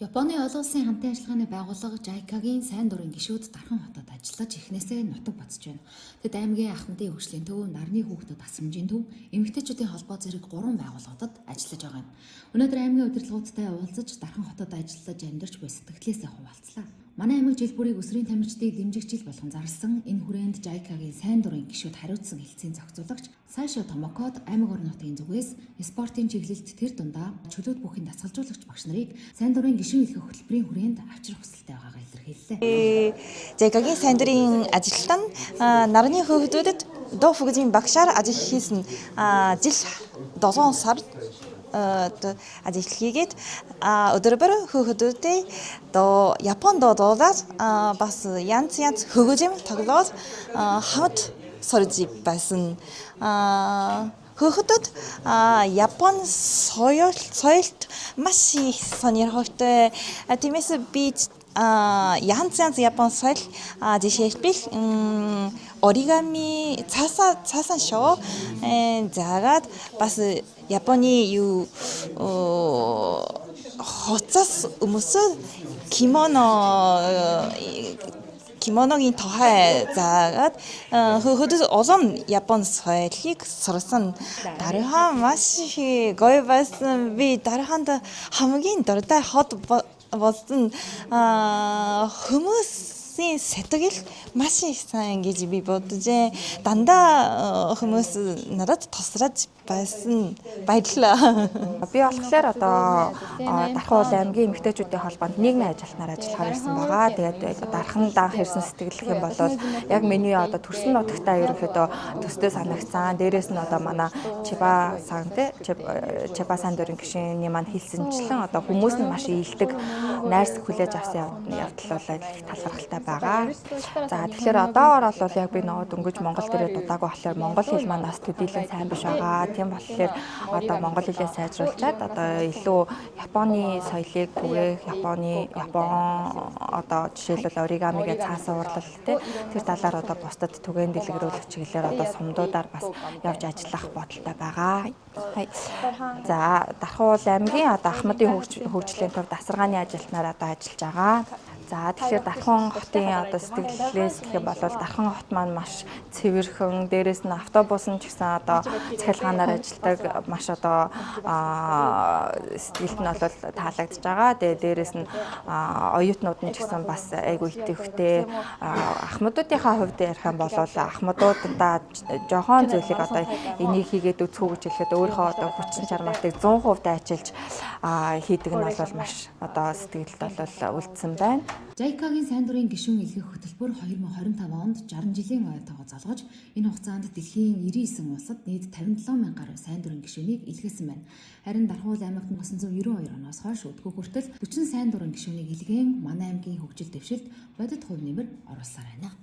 Японы олон улсын хамтын ажиллагааны байгууллага JICA-гийн сайн дурын гишүүд Дархан хотод ажиллаж эхнээсээ нутаг бацж байна. Тэд аймгийн ахмадын хөгжлийн төв, нарны хүүхдэд тасрамжийн төв, эмэгтэйчүүдийн холбоо зэрэг 3 байгууллагуудад ажиллаж байгаа юм. Өнөөдөр аймгийн удирдлагуудтай уулзаж Дархан хотод ажиллаж амьдарч буй сэтгэлээсээ хуваалцлаа. Манай аймаг жил бүрийг өсвөрийн тамирчдыг дэмжих жил болгон зарласан энэ хүрээнд JICA-гийн сайн дурын гишүүд хариуцсан хэлтсийн зохицуулагч Сайшо Томокод аймаг орон нутгийн зүгээс спортын чиглэлд тэр дундаа чөлөөт бүхийн дасгалжуулагч багш нарыг сайн дурын гишүүн илгэх хөтөлбөрийн хүрээнд авчрах хүсэлтэй байгаагаа илэрхийллээ. JICA-гийн сайн дурын ажилтан нарны хүүхдүүдэд доо фугзийн багшаар ажил хийсэн жил 7 сар ажил хийгээд өдөрбөр хүүхдүүдээ Японд дуудаад бас янз хөгжим тоглоод хамт сурж байсан. Хүүхдүүд Япон соёлд маш их сонирхолтой. Тиймээс би янз Япон соёл жишээлбэл оригами цаасан шоу заагаад бас Японы хоцос өмсөд кимоногийн тухай заагаад хүүхдүүд олон Япон соёлыг сурсан. Дараахан маш их гоё байсан. Би дарааханд хамгийн дуртай хот болсон хүмүүсийн сэтгэл маш их сайн гэж би боджээ. Дандаа хүмүүс надад тусраж байсан. Баярлалаа. Би болохоор Дархан аймгийн эмэгтэйчүүдийн холбоонд нийгмийн ажилтнаар ажиллахаар ирсэн байгаа. Тэгээд Дархан даах ирсэн сэтгэл гэх юм бол яг миний төрсөн нутагтаа ерөнхийдөө төстэй санагцсан. Дээрээс нь манай Чиба сан дөрөнгө гишүүний маань хэлсэнчлэн хүмүүс нь маш ийдэг найрсаг хүлээж авсан явдал бол их талархалтай байгаа. За тэгэхээр одоогоор бол яг би дөнгөж Монгол дээрээ дудаагүй болохоор монгол хэл маань бас төдийлөн сайн биш байгаа. Тийм болохоор монгол хэлээ сайжруулчаад илүү Японы соёлыг түгээх, Япон жишээлбэл оригамигээ цаасан урлал тэр талаар бусдад түгээн дэлгэрүүлэх чиглэлээр сумдуудаар бас явж ажиллах бодолтой байгаа. За Дархан аймгийн ахмадын хөгжлийн төв дасаргааны ажилтнаар ажиллаж байгаа. За тэгэхээр Дархан хотын сэтгэлээс гэх юм бол Дархан хот маань маш цэвэрхэн, дээрээс нь автобус нь ч гэсэн цахилгаанаар ажилладаг маш сэтгэлд нь бол таалагдж байгаа. Тэгээ дээрээс нь оюутнууд нь ч гэсэн бас айгүй идэвхтэй. Ахмадуудынхаа хувьд ярих юм бол ахмадуудаа жохон зүйлийг энийг хийгээд үзхүү гэж хэлэхэд өөрийнхөө хүчин чармаатыг 100% дайчилж хийдэг нь бол маш сэтгэлд бол үлдсэн байна. JICA-гийн сайн дурын гишүүн илгэх хөтөлбөр 2025 онд 60 жилийн оюутайгаа залгаж энэ хугацаанд дэлхийн 99 улсад нийт 57 мянган гаруй сайн дурын гишүүнийг илгээсэн байна. Харин Дархан аймагт 1992 оноос хойш өдгөө хүртэл 40 сайн дурын гишүүнийг илгээн манай аймгийн хөгжил дэвшилд бодит хувь нэмэр оруулсаар байна.